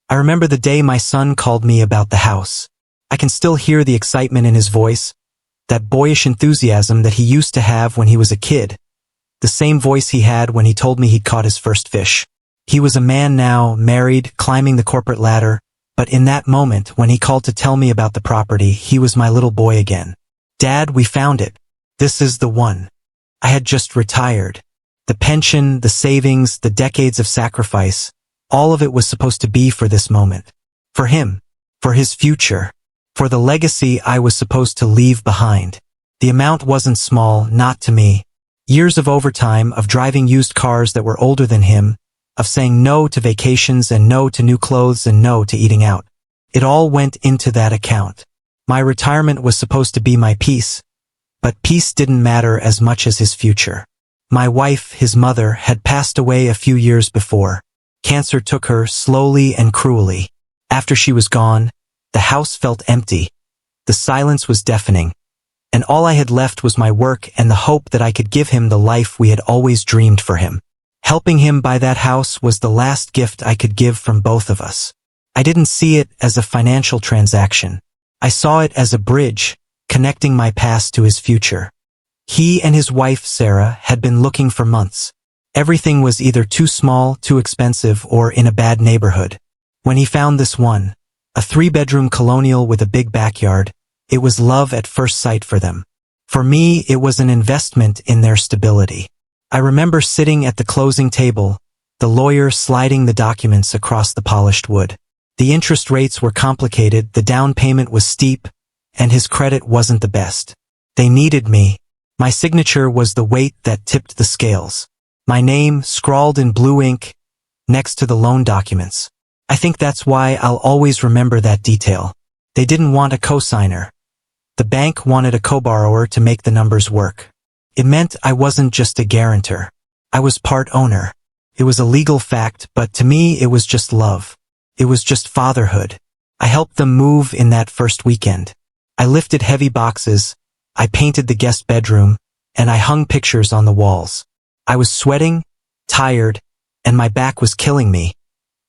I remember the day my son called me about the house. I can still hear the excitement in his voice, that boyish enthusiasm that he used to have when he was a kid, the same voice he had when he told me he'd caught his first fish. He was a man now, married, climbing the corporate ladder, but in that moment, when he called to tell me about the property, he was my little boy again. "Dad, we found it. This is the one." I had just retired. The pension, the savings, the decades of sacrifice, all of it was supposed to be for this moment. For him. For his future. For the legacy I was supposed to leave behind. The amount wasn't small, not to me. Years of overtime, of driving used cars that were older than him, of saying no to vacations and no to new clothes and no to eating out. It all went into that account. My retirement was supposed to be my peace, but peace didn't matter as much as his future. My wife, his mother, had passed away a few years before. Cancer took her slowly and cruelly. After she was gone, the house felt empty. The silence was deafening. And all I had left was my work and the hope that I could give him the life we had always dreamed for him. Helping him buy that house was the last gift I could give from both of us. I didn't see it as a financial transaction. I saw it as a bridge, connecting my past to his future. He and his wife, Sarah, had been looking for months. Everything was either too small, too expensive, or in a bad neighborhood. When he found this one, a 3-bedroom colonial with a big backyard, it was love at first sight for them. For me, it was an investment in their stability. I remember sitting at the closing table, the lawyer sliding the documents across the polished wood. The interest rates were complicated, the down payment was steep, and his credit wasn't the best. They needed me. My signature was the weight that tipped the scales. My name, scrawled in blue ink, next to the loan documents. I think that's why I'll always remember that detail. They didn't want a co-signer. The bank wanted a co-borrower to make the numbers work. It meant I wasn't just a guarantor. I was part owner. It was a legal fact, but to me it was just love. It was just fatherhood. I helped them move in that first weekend. I lifted heavy boxes, I painted the guest bedroom, and I hung pictures on the walls. I was sweating, tired, and my back was killing me.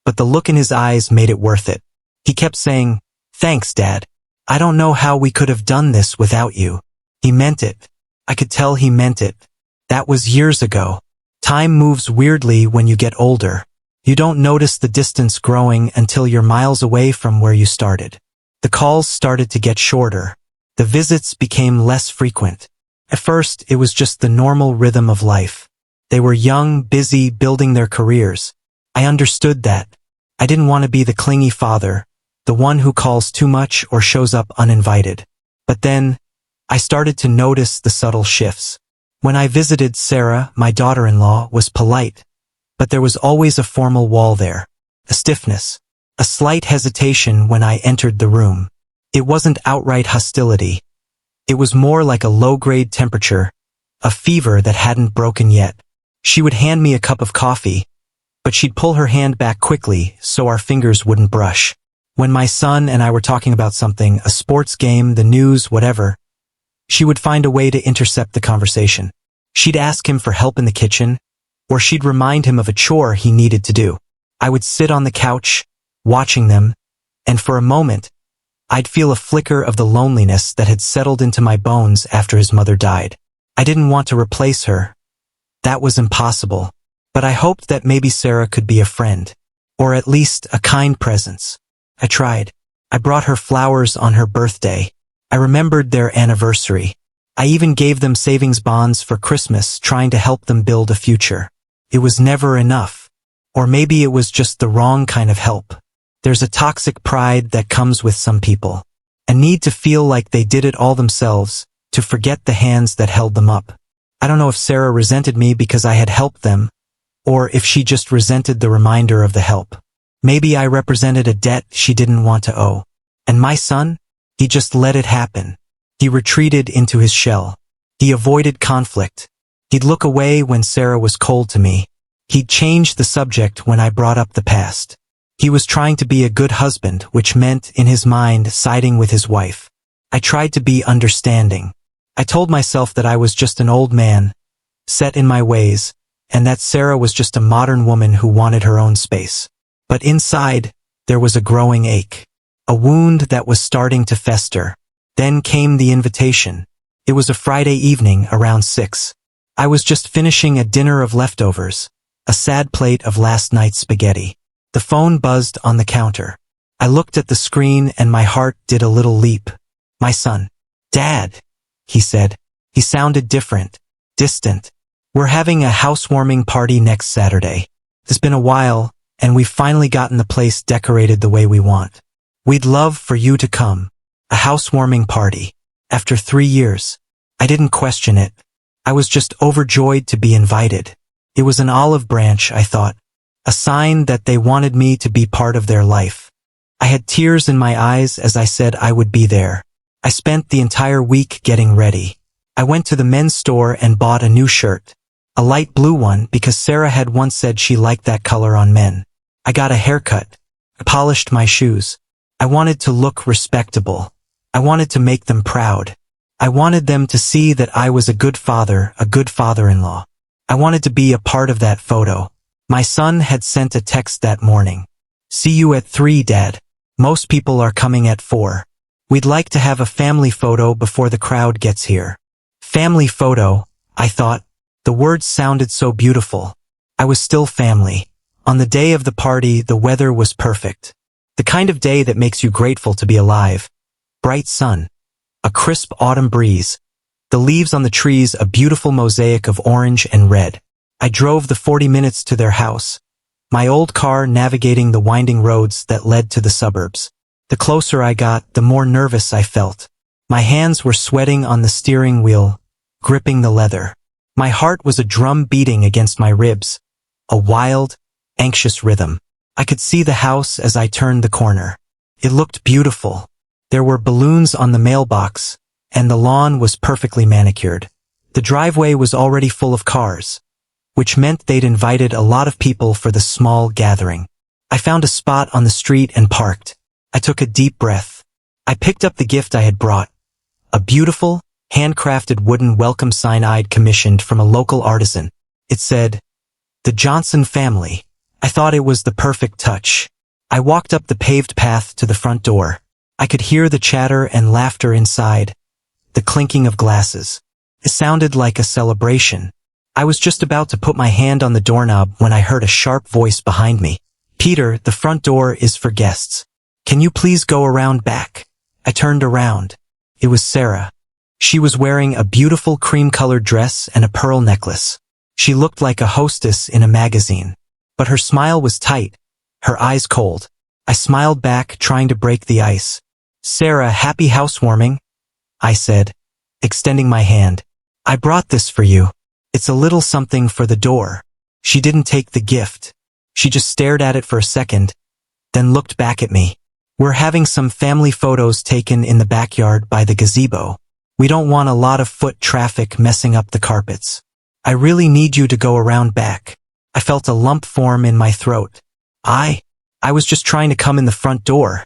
But the look in his eyes made it worth it. He kept saying, "Thanks, Dad. I don't know how we could have done this without you." He meant it. I could tell he meant it. That was years ago. Time moves weirdly when you get older. You don't notice the distance growing until you're miles away from where you started. The calls started to get shorter. The visits became less frequent. At first, it was just the normal rhythm of life. They were young, busy, building their careers. I understood that. I didn't want to be the clingy father, the one who calls too much or shows up uninvited. But then, I started to notice the subtle shifts. When I visited, Sarah, my daughter-in-law, was polite, but there was always a formal wall there, a stiffness, a slight hesitation when I entered the room. It wasn't outright hostility. It was more like a low-grade temperature, a fever that hadn't broken yet. She would hand me a cup of coffee, but she'd pull her hand back quickly so our fingers wouldn't brush. When my son and I were talking about something, a sports game, the news, whatever, she would find a way to intercept the conversation. She'd ask him for help in the kitchen, or she'd remind him of a chore he needed to do. I would sit on the couch, watching them, and for a moment, I'd feel a flicker of the loneliness that had settled into my bones after his mother died. I didn't want to replace her. That was impossible. But I hoped that maybe Sarah could be a friend, or at least a kind presence. I tried. I brought her flowers on her birthday. I remembered their anniversary. I even gave them savings bonds for Christmas, trying to help them build a future. It was never enough. Or maybe it was just the wrong kind of help. There's a toxic pride that comes with some people. A need to feel like they did it all themselves, to forget the hands that held them up. I don't know if Sarah resented me because I had helped them, or if she just resented the reminder of the help. Maybe I represented a debt she didn't want to owe. And my son? He just let it happen. He retreated into his shell. He avoided conflict. He'd look away when Sarah was cold to me. He'd change the subject when I brought up the past. He was trying to be a good husband, which meant, in his mind, siding with his wife. I tried to be understanding. I told myself that I was just an old man, set in my ways, and that Sarah was just a modern woman who wanted her own space. But inside, there was a growing ache. A wound that was starting to fester. Then came the invitation. It was a Friday evening around 6. I was just finishing a dinner of leftovers, a sad plate of last night's spaghetti. The phone buzzed on the counter. I looked at the screen and my heart did a little leap. My son. Dad, he said. He sounded different, distant. We're having a housewarming party next Saturday. It's been a while, and we've finally gotten the place decorated the way we want. We'd love for you to come. A housewarming party. After 3 years. I didn't question it. I was just overjoyed to be invited. It was an olive branch, I thought. A sign that they wanted me to be part of their life. I had tears in my eyes as I said I would be there. I spent the entire week getting ready. I went to the men's store and bought a new shirt. A light blue one because Sarah had once said she liked that color on men. I got a haircut. I polished my shoes. I wanted to look respectable. I wanted to make them proud. I wanted them to see that I was a good father, a good father-in-law. I wanted to be a part of that photo. My son had sent a text that morning. See you at 3, Dad. Most people are coming at 4. We'd like to have a family photo before the crowd gets here. Family photo, I thought. The words sounded so beautiful. I was still family. On the day of the party, the weather was perfect. The kind of day that makes you grateful to be alive. Bright sun. A crisp autumn breeze. The leaves on the trees a beautiful mosaic of orange and red. I drove the 40 minutes to their house. My old car navigating the winding roads that led to the suburbs. The closer I got, the more nervous I felt. My hands were sweating on the steering wheel, gripping the leather. My heart was a drum beating against my ribs. A wild, anxious rhythm. I could see the house as I turned the corner. It looked beautiful. There were balloons on the mailbox, and the lawn was perfectly manicured. The driveway was already full of cars, which meant they'd invited a lot of people for the small gathering. I found a spot on the street and parked. I took a deep breath. I picked up the gift I had brought. A beautiful, handcrafted wooden welcome sign I'd commissioned from a local artisan. It said, "The Johnson family." I thought it was the perfect touch. I walked up the paved path to the front door. I could hear the chatter and laughter inside, the clinking of glasses. It sounded like a celebration. I was just about to put my hand on the doorknob when I heard a sharp voice behind me. "Peter, the front door is for guests. Can you please go around back?" I turned around. It was Sarah. She was wearing a beautiful cream-colored dress and a pearl necklace. She looked like a hostess in a magazine. But her smile was tight, her eyes cold. I smiled back, trying to break the ice. "Sarah, happy housewarming," I said, extending my hand. "I brought this for you. It's a little something for the door." She didn't take the gift. She just stared at it for a second, then looked back at me. "We're having some family photos taken in the backyard by the gazebo. We don't want a lot of foot traffic messing up the carpets. I really need you to go around back." I felt a lump form in my throat. I was just trying to come in the front door.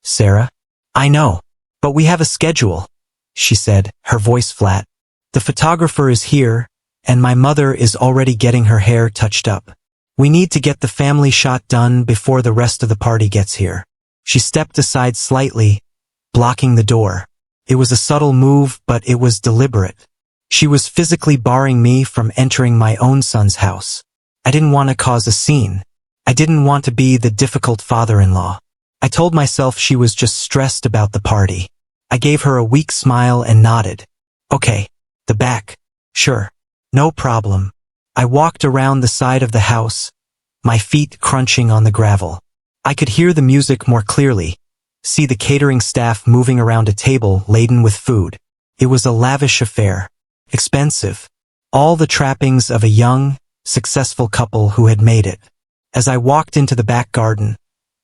"Sarah, I know, but we have a schedule," she said, her voice flat. "The photographer is here, and my mother is already getting her hair touched up. We need to get the family shot done before the rest of the party gets here." She stepped aside slightly, blocking the door. It was a subtle move, but it was deliberate. She was physically barring me from entering my own son's house. I didn't want to cause a scene. I didn't want to be the difficult father-in-law. I told myself she was just stressed about the party. I gave her a weak smile and nodded. "Okay, the back. Sure. No problem." I walked around the side of the house, my feet crunching on the gravel. I could hear the music more clearly, see the catering staff moving around a table laden with food. It was a lavish affair. Expensive. All the trappings of a young, successful couple who had made it. As I walked into the back garden,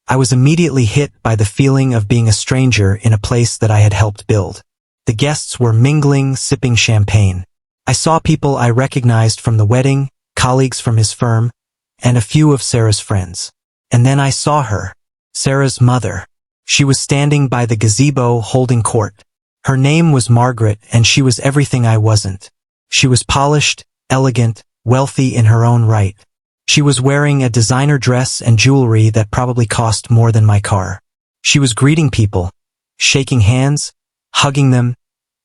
I was immediately hit by the feeling of being a stranger in a place that I had helped build. The guests were mingling, sipping champagne. I saw people I recognized from the wedding, colleagues from his firm, and a few of Sarah's friends. And then I saw her, Sarah's mother. She was standing by the gazebo holding court. Her name was Margaret, and she was everything I wasn't. She was polished, elegant, wealthy in her own right. She was wearing a designer dress and jewelry that probably cost more than my car. She was greeting people, shaking hands, hugging them,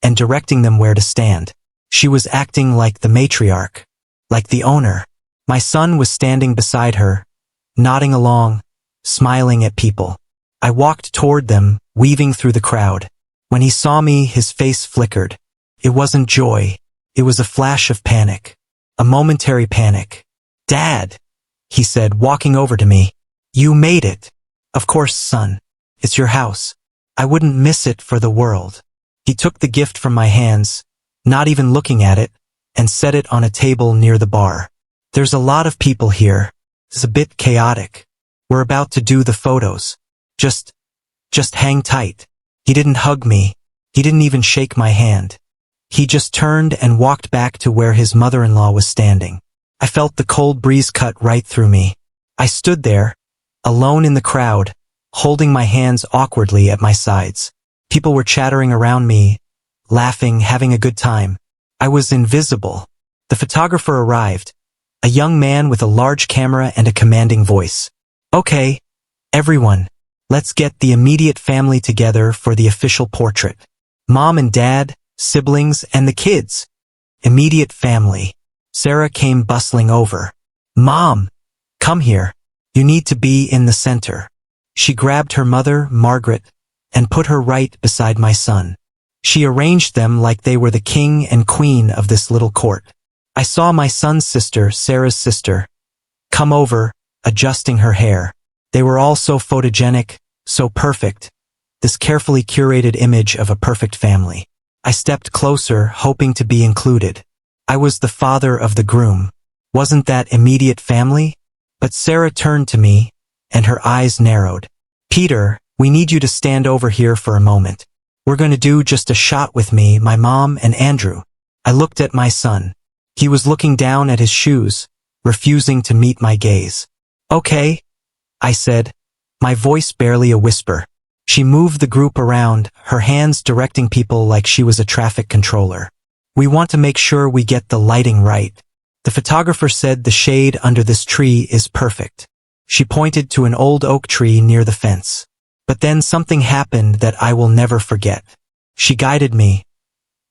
and directing them where to stand. She was acting like the matriarch, like the owner. My son was standing beside her, nodding along, smiling at people. I walked toward them, weaving through the crowd. When he saw me, his face flickered. It wasn't joy. It was a flash of panic. A momentary panic. "Dad," he said, walking over to me. "You made it." "Of course, son. It's your house. I wouldn't miss it for the world." He took the gift from my hands, not even looking at it, and set it on a table near the bar. "There's a lot of people here. It's a bit chaotic. We're about to do the photos. Just hang tight." He didn't hug me. He didn't even shake my hand. He just turned and walked back to where his mother-in-law was standing. I felt the cold breeze cut right through me. I stood there, alone in the crowd, holding my hands awkwardly at my sides. People were chattering around me, laughing, having a good time. I was invisible. The photographer arrived, a young man with a large camera and a commanding voice. "Okay, everyone, let's get the immediate family together for the official portrait. Mom and dad, siblings, and the kids. Immediate family." Sarah came bustling over. "Mom, come here. You need to be in the center." She grabbed her mother, Margaret, and put her right beside my son. She arranged them like they were the king and queen of this little court. I saw my son's sister, Sarah's sister, come over, adjusting her hair. They were all so photogenic, so perfect, this carefully curated image of a perfect family. I stepped closer, hoping to be included. I was the father of the groom. Wasn't that immediate family? But Sarah turned to me, and her eyes narrowed. "Peter, we need you to stand over here for a moment. We're going to do just a shot with me, my mom, and Andrew." I looked at my son. He was looking down at his shoes, refusing to meet my gaze. "Okay," I said, my voice barely a whisper. She moved the group around, her hands directing people like she was a traffic controller. "We want to make sure we get the lighting right. The photographer said the shade under this tree is perfect." She pointed to an old oak tree near the fence. But then something happened that I will never forget. She guided me,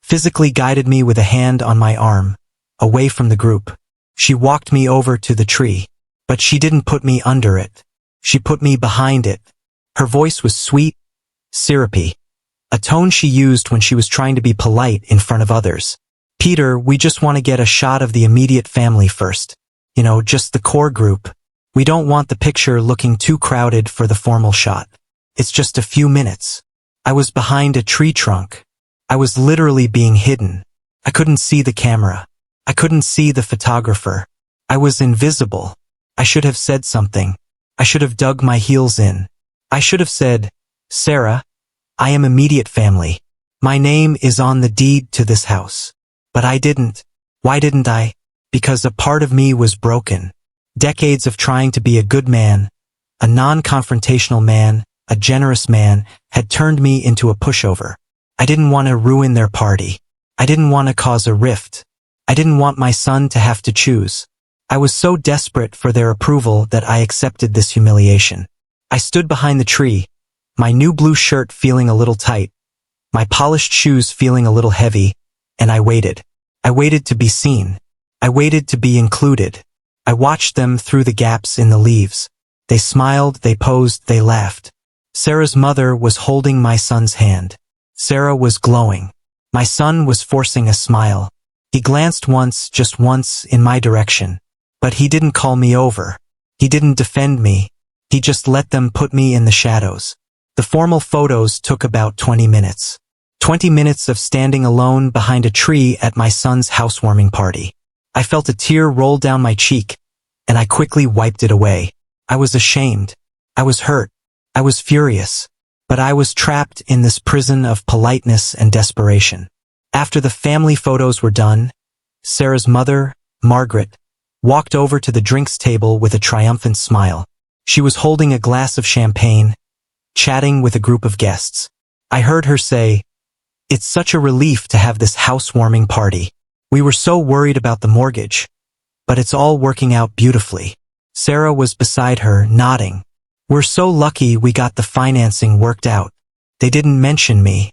physically guided me with a hand on my arm, away from the group. She walked me over to the tree. But she didn't put me under it. She put me behind it. Her voice was sweet, syrupy, a tone she used when she was trying to be polite in front of others. "Peter, we just want to get a shot of the immediate family first. You know, just the core group. We don't want the picture looking too crowded for the formal shot. It's just a few minutes." I was behind a tree trunk. I was literally being hidden. I couldn't see the camera. I couldn't see the photographer. I was invisible. I should have said something. I should have dug my heels in. I should have said, "Sarah, I am immediate family. My name is on the deed to this house." But I didn't. Why didn't I? Because a part of me was broken. Decades of trying to be a good man, a non-confrontational man, a generous man, had turned me into a pushover. I didn't want to ruin their party. I didn't want to cause a rift. I didn't want my son to have to choose. I was so desperate for their approval that I accepted this humiliation. I stood behind the tree, my new blue shirt feeling a little tight, my polished shoes feeling a little heavy, and I waited. I waited to be seen. I waited to be included. I watched them through the gaps in the leaves. They smiled, they posed, they laughed. Sarah's mother was holding my son's hand. Sarah was glowing. My son was forcing a smile. He glanced once, just once, in my direction. But he didn't call me over. He didn't defend me. He just let them put me in the shadows. The formal photos took about 20 minutes. 20 minutes of standing alone behind a tree at my son's housewarming party. I felt a tear roll down my cheek, and I quickly wiped it away. I was ashamed. I was hurt. I was furious. But I was trapped in this prison of politeness and desperation. After the family photos were done, Sarah's mother, Margaret, walked over to the drinks table with a triumphant smile. She was holding a glass of champagne, chatting with a group of guests. I heard her say, "It's such a relief to have this housewarming party. We were so worried about the mortgage, but it's all working out beautifully." Sarah was beside her, nodding. We're so lucky we got the financing worked out. They didn't mention me.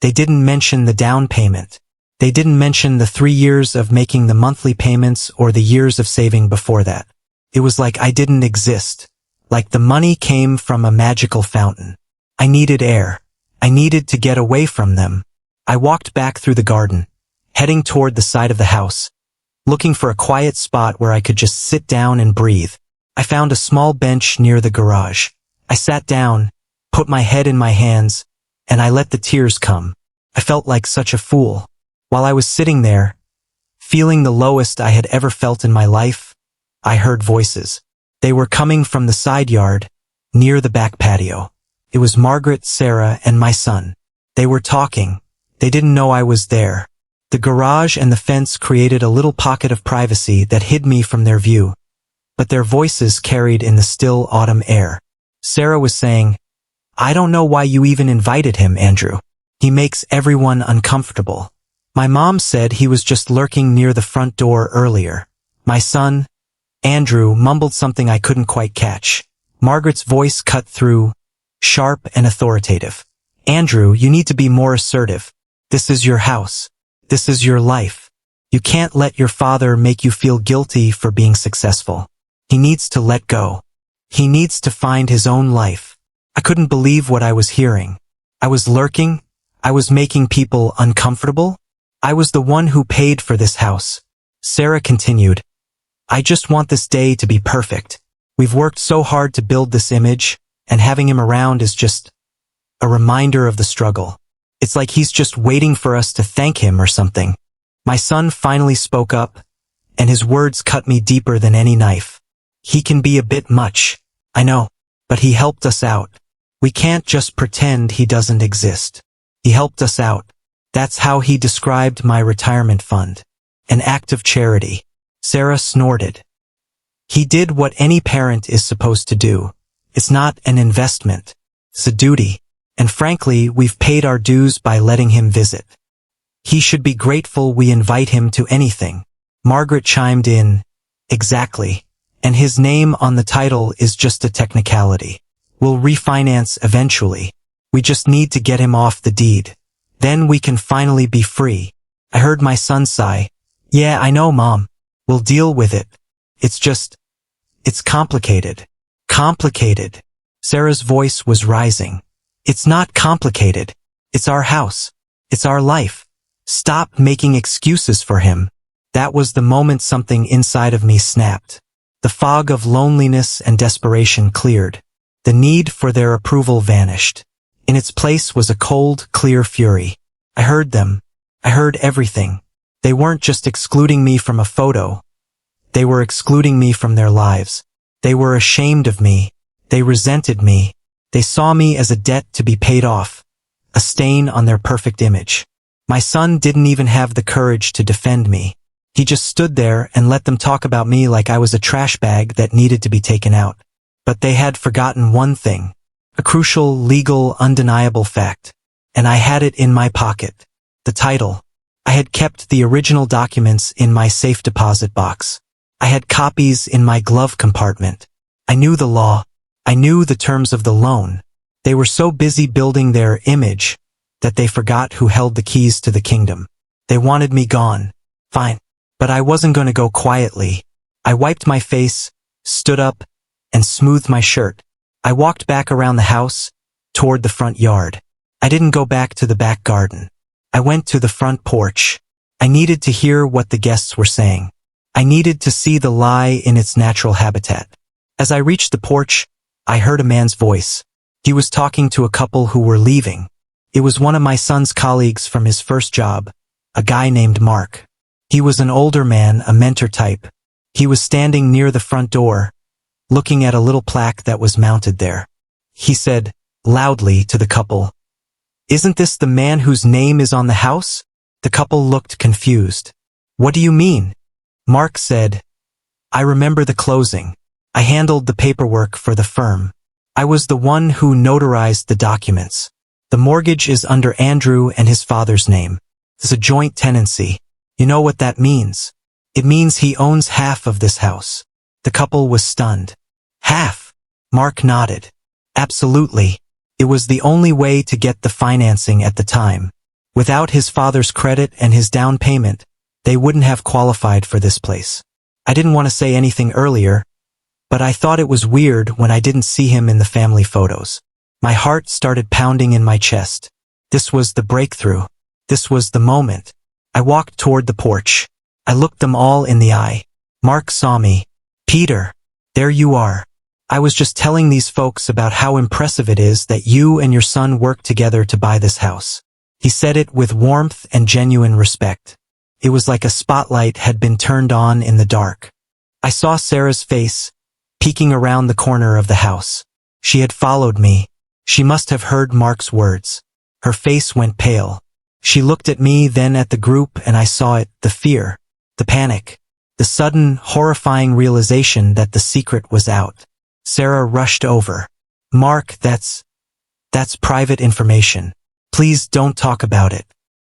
They didn't mention the down payment. They didn't mention the 3 years of making the monthly payments or the years of saving before that. It was like I didn't exist. Like the money came from a magical fountain. I needed air. I needed to get away from them. I walked back through the garden, heading toward the side of the house, looking for a quiet spot where I could just sit down and breathe. I found a small bench near the garage. I sat down, put my head in my hands, and I let the tears come. I felt like such a fool. While I was sitting there, feeling the lowest I had ever felt in my life, I heard voices. They were coming from the side yard, near the back patio. It was Margaret, Sarah, and my son. They were talking. They didn't know I was there. The garage and the fence created a little pocket of privacy that hid me from their view, but their voices carried in the still autumn air. Sarah was saying, I don't know why you even invited him, Andrew. He makes everyone uncomfortable. My mom said he was just lurking near the front door earlier. My son, Andrew, mumbled something I couldn't quite catch. Margaret's voice cut through, sharp and authoritative. Andrew, you need to be more assertive. This is your house. This is your life. You can't let your father make you feel guilty for being successful. He needs to let go. He needs to find his own life. I couldn't believe what I was hearing. I was lurking. I was making people uncomfortable. I was the one who paid for this house. Sarah continued, I just want this day to be perfect. We've worked so hard to build this image, and having him around is just a reminder of the struggle. It's like he's just waiting for us to thank him or something. My son finally spoke up, and his words cut me deeper than any knife. He can be a bit much, I know, but he helped us out. We can't just pretend he doesn't exist. He helped us out. That's how he described my retirement fund. An act of charity. Sarah snorted. He did what any parent is supposed to do. It's not an investment. It's a duty. And frankly, we've paid our dues by letting him visit. He should be grateful we invite him to anything. Margaret chimed in, exactly. And his name on the title is just a technicality. We'll refinance eventually. We just need to get him off the deed. Then we can finally be free. I heard my son sigh. Yeah, I know, Mom. We'll deal with it. It's complicated. Complicated. Sarah's voice was rising. It's not complicated. It's our house. It's our life. Stop making excuses for him. That was the moment something inside of me snapped. The fog of loneliness and desperation cleared. The need for their approval vanished. In its place was a cold, clear fury. I heard them. I heard everything. They weren't just excluding me from a photo. They were excluding me from their lives. They were ashamed of me. They resented me. They saw me as a debt to be paid off, a stain on their perfect image. My son didn't even have the courage to defend me. He just stood there and let them talk about me like I was a trash bag that needed to be taken out. But they had forgotten one thing, a crucial, legal, undeniable fact. And I had it in my pocket. The title. I had kept the original documents in my safe deposit box. I had copies in my glove compartment. I knew the law. I knew the terms of the loan. They were so busy building their image that they forgot who held the keys to the kingdom. They wanted me gone. Fine. But I wasn't going to go quietly. I wiped my face, stood up, and smoothed my shirt. I walked back around the house, toward the front yard. I didn't go back to the back garden. I went to the front porch. I needed to hear what the guests were saying. I needed to see the lie in its natural habitat. As I reached the porch, I heard a man's voice. He was talking to a couple who were leaving. It was one of my son's colleagues from his first job, a guy named Mark. He was an older man, a mentor type. He was standing near the front door, looking at a little plaque that was mounted there. He said, loudly to the couple, "Isn't this the man whose name is on the house?" The couple looked confused. "What do you mean?" Mark said, "I remember the closing. I handled the paperwork for the firm. I was the one who notarized the documents. The mortgage is under Andrew and his father's name. It's a joint tenancy. You know what that means? It means he owns half of this house. The couple was stunned. Half. Mark nodded. Absolutely. It was the only way to get the financing at the time. Without his father's credit and his down payment, they wouldn't have qualified for this place. I didn't want to say anything earlier, but I thought it was weird when I didn't see him in the family photos. My heart started pounding in my chest. This was the breakthrough. This was the moment. I walked toward the porch. I looked them all in the eye. Mark saw me. Peter, there you are. I was just telling these folks about how impressive it is that you and your son worked together to buy this house. He said it with warmth and genuine respect. It was like a spotlight had been turned on in the dark. I saw Sarah's face, peeking around the corner of the house. She had followed me. She must have heard Mark's words. Her face went pale. She looked at me, then at the group, and I saw it, the fear, the panic, the sudden, horrifying realization that the secret was out. Sarah rushed over. Mark, that's private information. Please don't talk about it.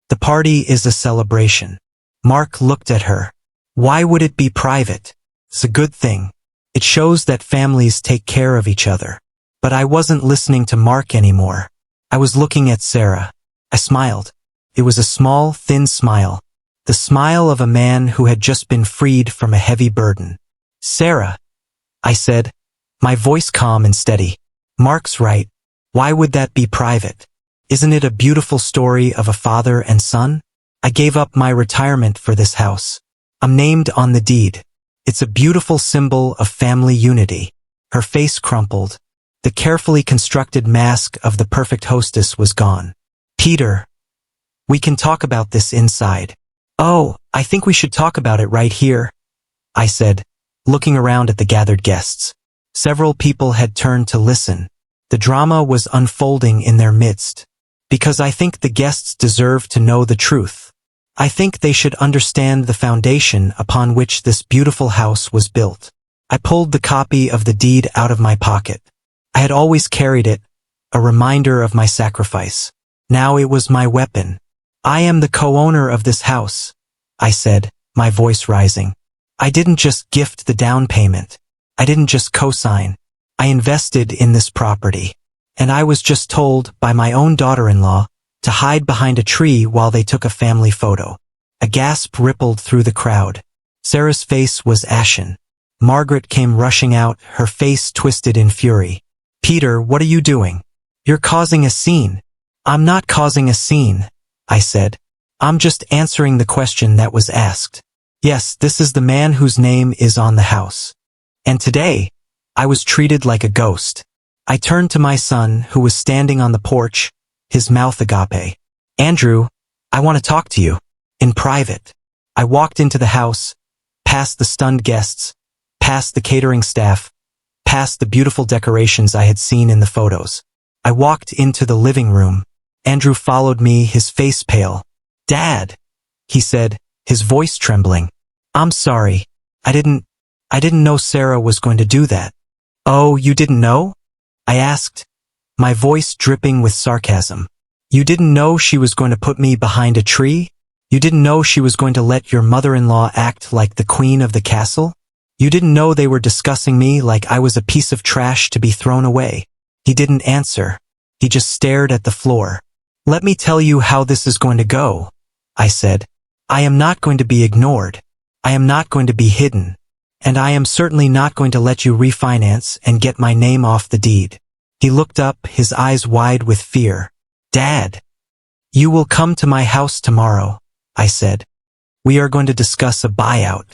The party is a celebration. Mark looked at her. Why would it be private? It's a good thing. It shows that families take care of each other. But I wasn't listening to Mark anymore. I was looking at Sarah. I smiled. It was a small, thin smile. The smile of a man who had just been freed from a heavy burden. Sarah, I said, my voice calm and steady. Mark's right. Why would that be private? Isn't it a beautiful story of a father and son? I gave up my retirement for this house. I'm named on the deed. It's a beautiful symbol of family unity. Her face crumpled. The carefully constructed mask of the perfect hostess was gone. Peter, we can talk about this inside. Oh, I think we should talk about it right here, I said, looking around at the gathered guests. Several people had turned to listen. The drama was unfolding in their midst. Because I think the guests deserve to know the truth. I think they should understand the foundation upon which this beautiful house was built. I pulled the copy of the deed out of my pocket. I had always carried it, a reminder of my sacrifice. Now it was my weapon. I am the co-owner of this house, I said, my voice rising. I didn't just gift the down payment. I didn't just co-sign. I invested in this property. And I was just told by my own daughter-in-law to hide behind a tree while they took a family photo. A gasp rippled through the crowd. Sarah's face was ashen. Margaret came rushing out, her face twisted in fury. Peter, what are you doing? You're causing a scene. I'm not causing a scene, I said. I'm just answering the question that was asked. Yes, this is the man whose name is on the house. And today, I was treated like a ghost. I turned to my son, who was standing on the porch, his mouth agape. Andrew, I want to talk to you. In private. I walked into the house, past the stunned guests, past the catering staff, past the beautiful decorations I had seen in the photos. I walked into the living room. Andrew followed me, his face pale. Dad, he said, his voice trembling. I'm sorry. I didn't know Sarah was going to do that. Oh, you didn't know? I asked, my voice dripping with sarcasm. You didn't know she was going to put me behind a tree? You didn't know she was going to let your mother-in-law act like the queen of the castle? You didn't know they were discussing me like I was a piece of trash to be thrown away? He didn't answer. He just stared at the floor. Let me tell you how this is going to go, I said. I am not going to be ignored. I am not going to be hidden. And I am certainly not going to let you refinance and get my name off the deed. He looked up, his eyes wide with fear. Dad, you will come to my house tomorrow, I said. We are going to discuss a buyout.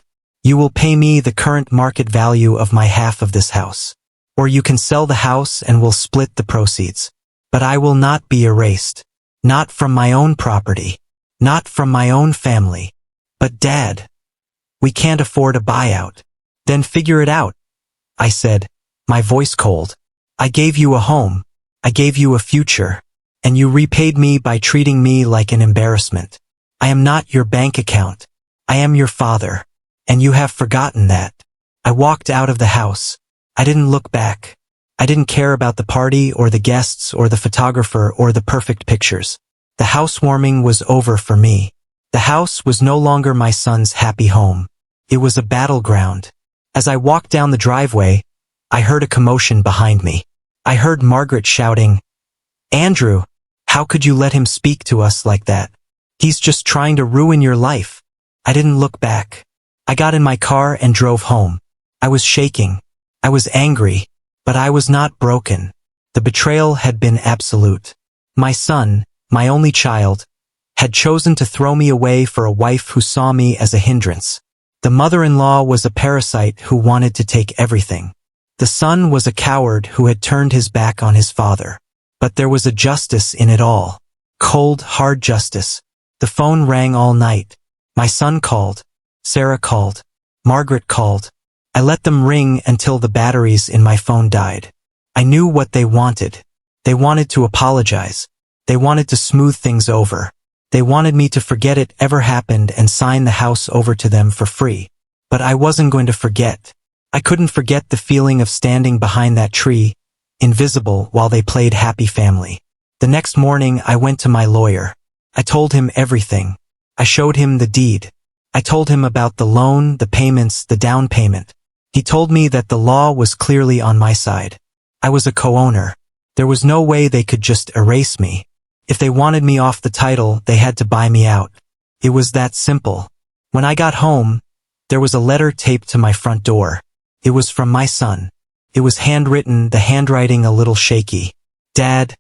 You will pay me the current market value of my half of this house. Or you can sell the house and we'll split the proceeds. But I will not be erased. Not from my own property. Not from my own family. But Dad, we can't afford a buyout. Then figure it out, I said, my voice cold. I gave you a home. I gave you a future. And you repaid me by treating me like an embarrassment. I am not your bank account. I am your father. And you have forgotten that. I walked out of the house. I didn't look back. I didn't care about the party or the guests or the photographer or the perfect pictures. The housewarming was over for me. The house was no longer my son's happy home. It was a battleground. As I walked down the driveway, I heard a commotion behind me. I heard Margaret shouting, "Andrew, how could you let him speak to us like that? He's just trying to ruin your life." I didn't look back. I got in my car and drove home. I was shaking. I was angry, but I was not broken. The betrayal had been absolute. My son, my only child, had chosen to throw me away for a wife who saw me as a hindrance. The mother-in-law was a parasite who wanted to take everything. The son was a coward who had turned his back on his father. But there was a justice in it all. Cold, hard justice. The phone rang all night. My son called. Sarah called. Margaret called. I let them ring until the batteries in my phone died. I knew what they wanted. They wanted to apologize. They wanted to smooth things over. They wanted me to forget it ever happened and sign the house over to them for free. But I wasn't going to forget. I couldn't forget the feeling of standing behind that tree, invisible, while they played happy family. The next morning I went to my lawyer. I told him everything. I showed him the deed. I told him about the loan, the payments, the down payment. He told me that the law was clearly on my side. I was a co-owner. There was no way they could just erase me. If they wanted me off the title, they had to buy me out. It was that simple. When I got home, there was a letter taped to my front door. It was from my son. It was handwritten, the handwriting a little shaky. "Dad,"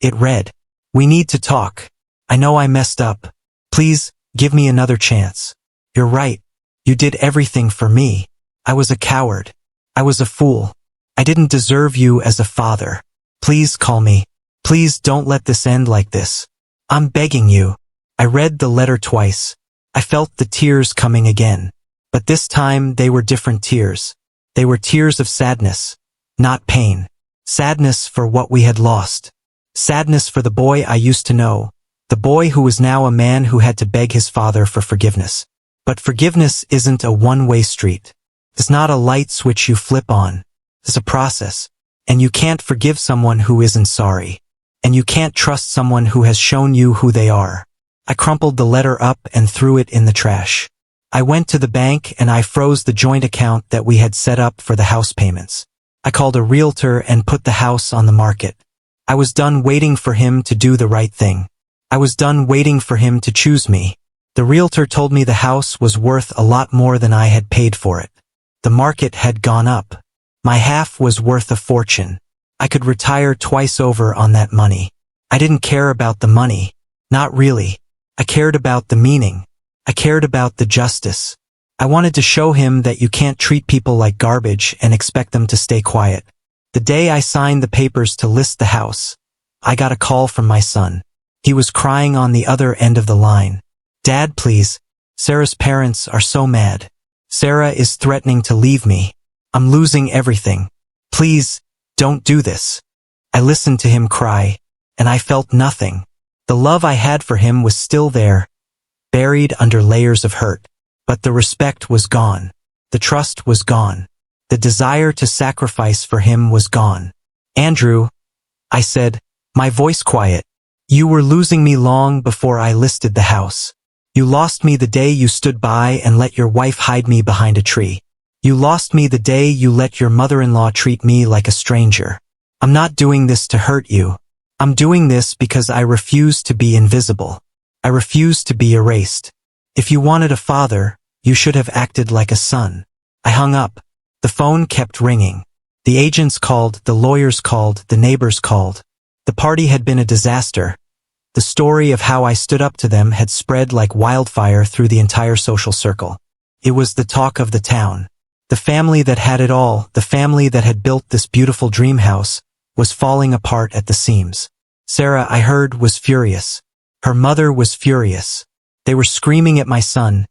it read, "we need to talk. I know I messed up. Please, give me another chance. You're right. You did everything for me. I was a coward. I was a fool. I didn't deserve you as a father. Please call me. Please don't let this end like this. I'm begging you." I read the letter twice. I felt the tears coming again. But this time they were different tears. They were tears of sadness, not pain. Sadness for what we had lost. Sadness for the boy I used to know. The boy who was now a man who had to beg his father for forgiveness. But forgiveness isn't a one-way street. It's not a light switch you flip on. It's a process. And you can't forgive someone who isn't sorry. And you can't trust someone who has shown you who they are. I crumpled the letter up and threw it in the trash. I went to the bank and I froze the joint account that we had set up for the house payments. I called a realtor and put the house on the market. I was done waiting for him to do the right thing. I was done waiting for him to choose me. The realtor told me the house was worth a lot more than I had paid for it. The market had gone up. My half was worth a fortune. I could retire twice over on that money. I didn't care about the money. Not really. I cared about the meaning. I cared about the justice. I wanted to show him that you can't treat people like garbage and expect them to stay quiet. The day I signed the papers to list the house, I got a call from my son. He was crying on the other end of the line. "Dad, please. Sarah's parents are so mad. Sarah is threatening to leave me. I'm losing everything. Please, don't do this." I listened to him cry, and I felt nothing. The love I had for him was still there, buried under layers of hurt. But the respect was gone. The trust was gone. The desire to sacrifice for him was gone. "Andrew," I said, my voice quiet, "you were losing me long before I listed the house. You lost me the day you stood by and let your wife hide me behind a tree. You lost me the day you let your mother-in-law treat me like a stranger. I'm not doing this to hurt you. I'm doing this because I refuse to be invisible. I refuse to be erased. If you wanted a father, you should have acted like a son." I hung up. The phone kept ringing. The agents called, the lawyers called, the neighbors called. The party had been a disaster. The story of how I stood up to them had spread like wildfire through the entire social circle. It was the talk of the town. The family that had it all, the family that had built this beautiful dream house, was falling apart at the seams. Sarah, I heard, was furious. Her mother was furious. They were screaming at my son,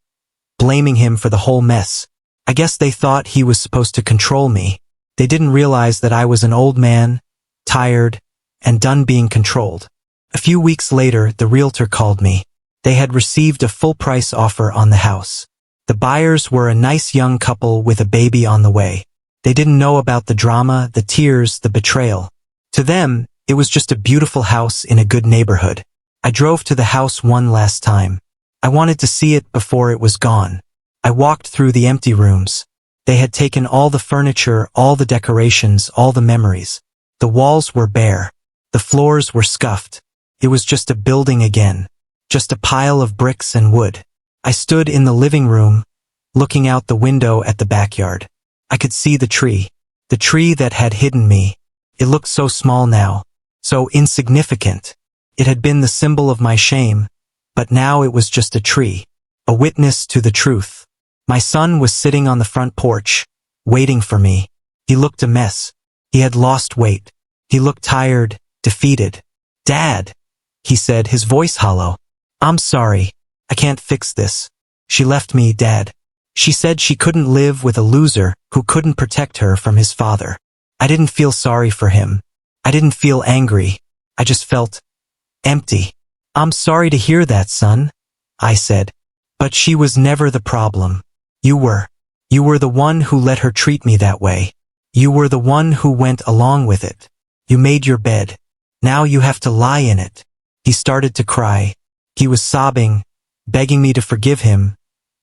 blaming him for the whole mess. I guess they thought he was supposed to control me. They didn't realize that I was an old man, tired, and done being controlled. A few weeks later, the realtor called me. They had received a full-price offer on the house. The buyers were a nice young couple with a baby on the way. They didn't know about the drama, the tears, the betrayal. To them, it was just a beautiful house in a good neighborhood. I drove to the house one last time. I wanted to see it before it was gone. I walked through the empty rooms. They had taken all the furniture, all the decorations, all the memories. The walls were bare. The floors were scuffed. It was just a building again. Just a pile of bricks and wood. I stood in the living room, looking out the window at the backyard. I could see the tree that had hidden me. It looked so small now, so insignificant. It had been the symbol of my shame, but now it was just a tree, a witness to the truth. My son was sitting on the front porch, waiting for me. He looked a mess. He had lost weight. He looked tired, defeated. "Dad," he said, his voice hollow. "I'm sorry. I can't fix this. She left me, Dad. She said she couldn't live with a loser who couldn't protect her from his father." I didn't feel sorry for him. I didn't feel angry. I just felt empty. "I'm sorry to hear that, son," I said. "But she was never the problem. You were. You were the one who let her treat me that way. You were the one who went along with it. You made your bed. Now you have to lie in it." He started to cry. He was sobbing, begging me to forgive him,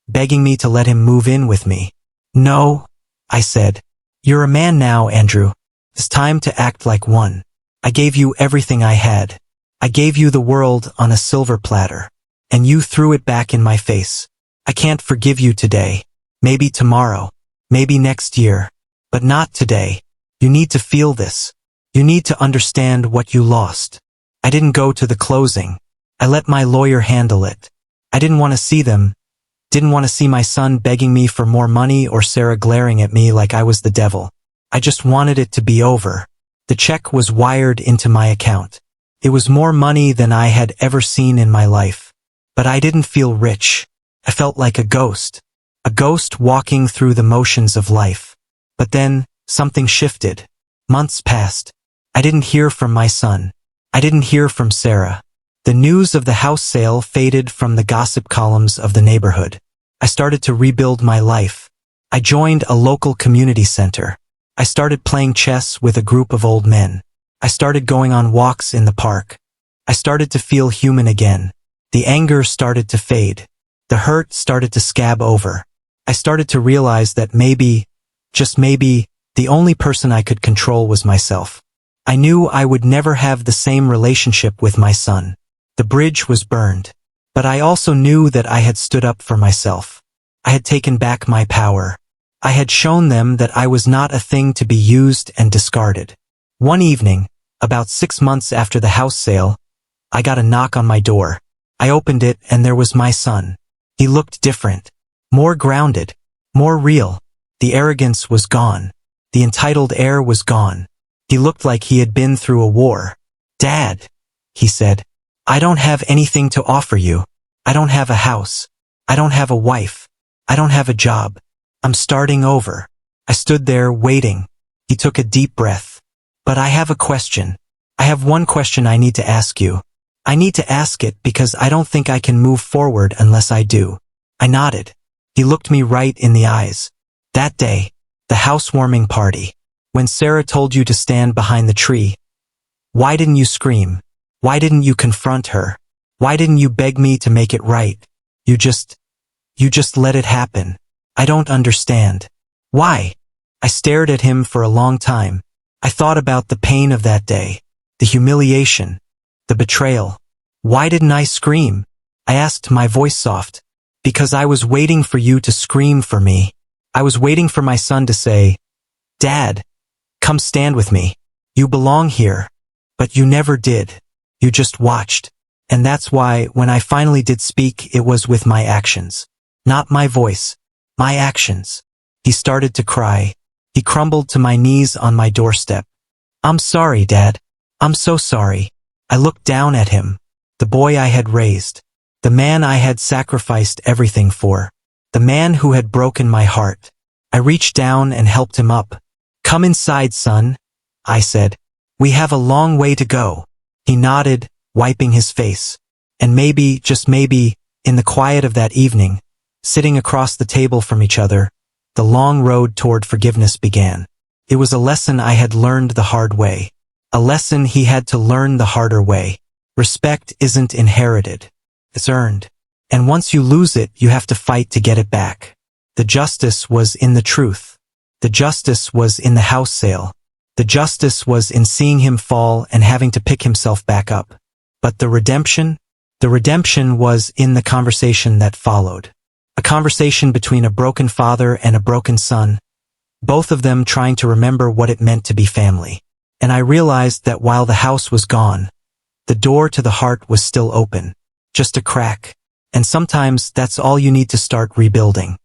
begging me to let him move in with me. "No," I said. "You're a man now, Andrew. It's time to act like one. I gave you everything I had. I gave you the world on a silver platter. And you threw it back in my face. I can't forgive you today. Maybe tomorrow. Maybe next year. But not today. You need to feel this. You need to understand what you lost." I didn't go to the closing. I let my lawyer handle it. I didn't want to see them. Didn't want to see my son begging me for more money or Sarah glaring at me like I was the devil. I just wanted it to be over. The check was wired into my account. It was more money than I had ever seen in my life. But I didn't feel rich. I felt like a ghost walking through the motions of life. But then, something shifted. Months passed. I didn't hear from my son. I didn't hear from Sarah. The news of the house sale faded from the gossip columns of the neighborhood. I started to rebuild my life. I joined a local community center. I started playing chess with a group of old men. I started going on walks in the park. I started to feel human again. The anger started to fade. The hurt started to scab over. I started to realize that maybe, just maybe, the only person I could control was myself. I knew I would never have the same relationship with my son. The bridge was burned. But I also knew that I had stood up for myself. I had taken back my power. I had shown them that I was not a thing to be used and discarded. One evening, about 6 months after the house sale, I got a knock on my door. I opened it and there was my son. He looked different. More grounded. More real. The arrogance was gone. The entitled air was gone. He looked like he had been through a war. "Dad," he said, "I don't have anything to offer you. I don't have a house. I don't have a wife. I don't have a job. I'm starting over." I stood there waiting. He took a deep breath. "But I have a question. I have one question I need to ask you. I need to ask it because I don't think I can move forward unless I do." I nodded. He looked me right in the eyes. "That day, the housewarming party, when Sarah told you to stand behind the tree, why didn't you scream? Why didn't you confront her? Why didn't you beg me to make it right? You just let it happen. I don't understand. Why?" I stared at him for a long time. I thought about the pain of that day, the humiliation, the betrayal. Why didn't I scream? I asked, my voice soft. "Because I was waiting for you to scream for me. I was waiting for my son to say, 'Dad, come stand with me. You belong here.' But you never did. You just watched. And that's why, when I finally did speak, it was with my actions. Not my voice. My actions." He started to cry. He crumbled to my knees on my doorstep. "I'm sorry, Dad. I'm so sorry." I looked down at him. The boy I had raised. The man I had sacrificed everything for. The man who had broken my heart. I reached down and helped him up. "Come inside, son," I said. "We have a long way to go." He nodded, wiping his face. And maybe, just maybe, in the quiet of that evening, sitting across the table from each other, the long road toward forgiveness began. It was a lesson I had learned the hard way. A lesson he had to learn the harder way. Respect isn't inherited. It's earned. And once you lose it, you have to fight to get it back. The justice was in the truth. The justice was in the house sale. The justice was in seeing him fall and having to pick himself back up. But the redemption? The redemption was in the conversation that followed. A conversation between a broken father and a broken son, both of them trying to remember what it meant to be family. And I realized that while the house was gone, the door to the heart was still open, just a crack. And sometimes that's all you need to start rebuilding.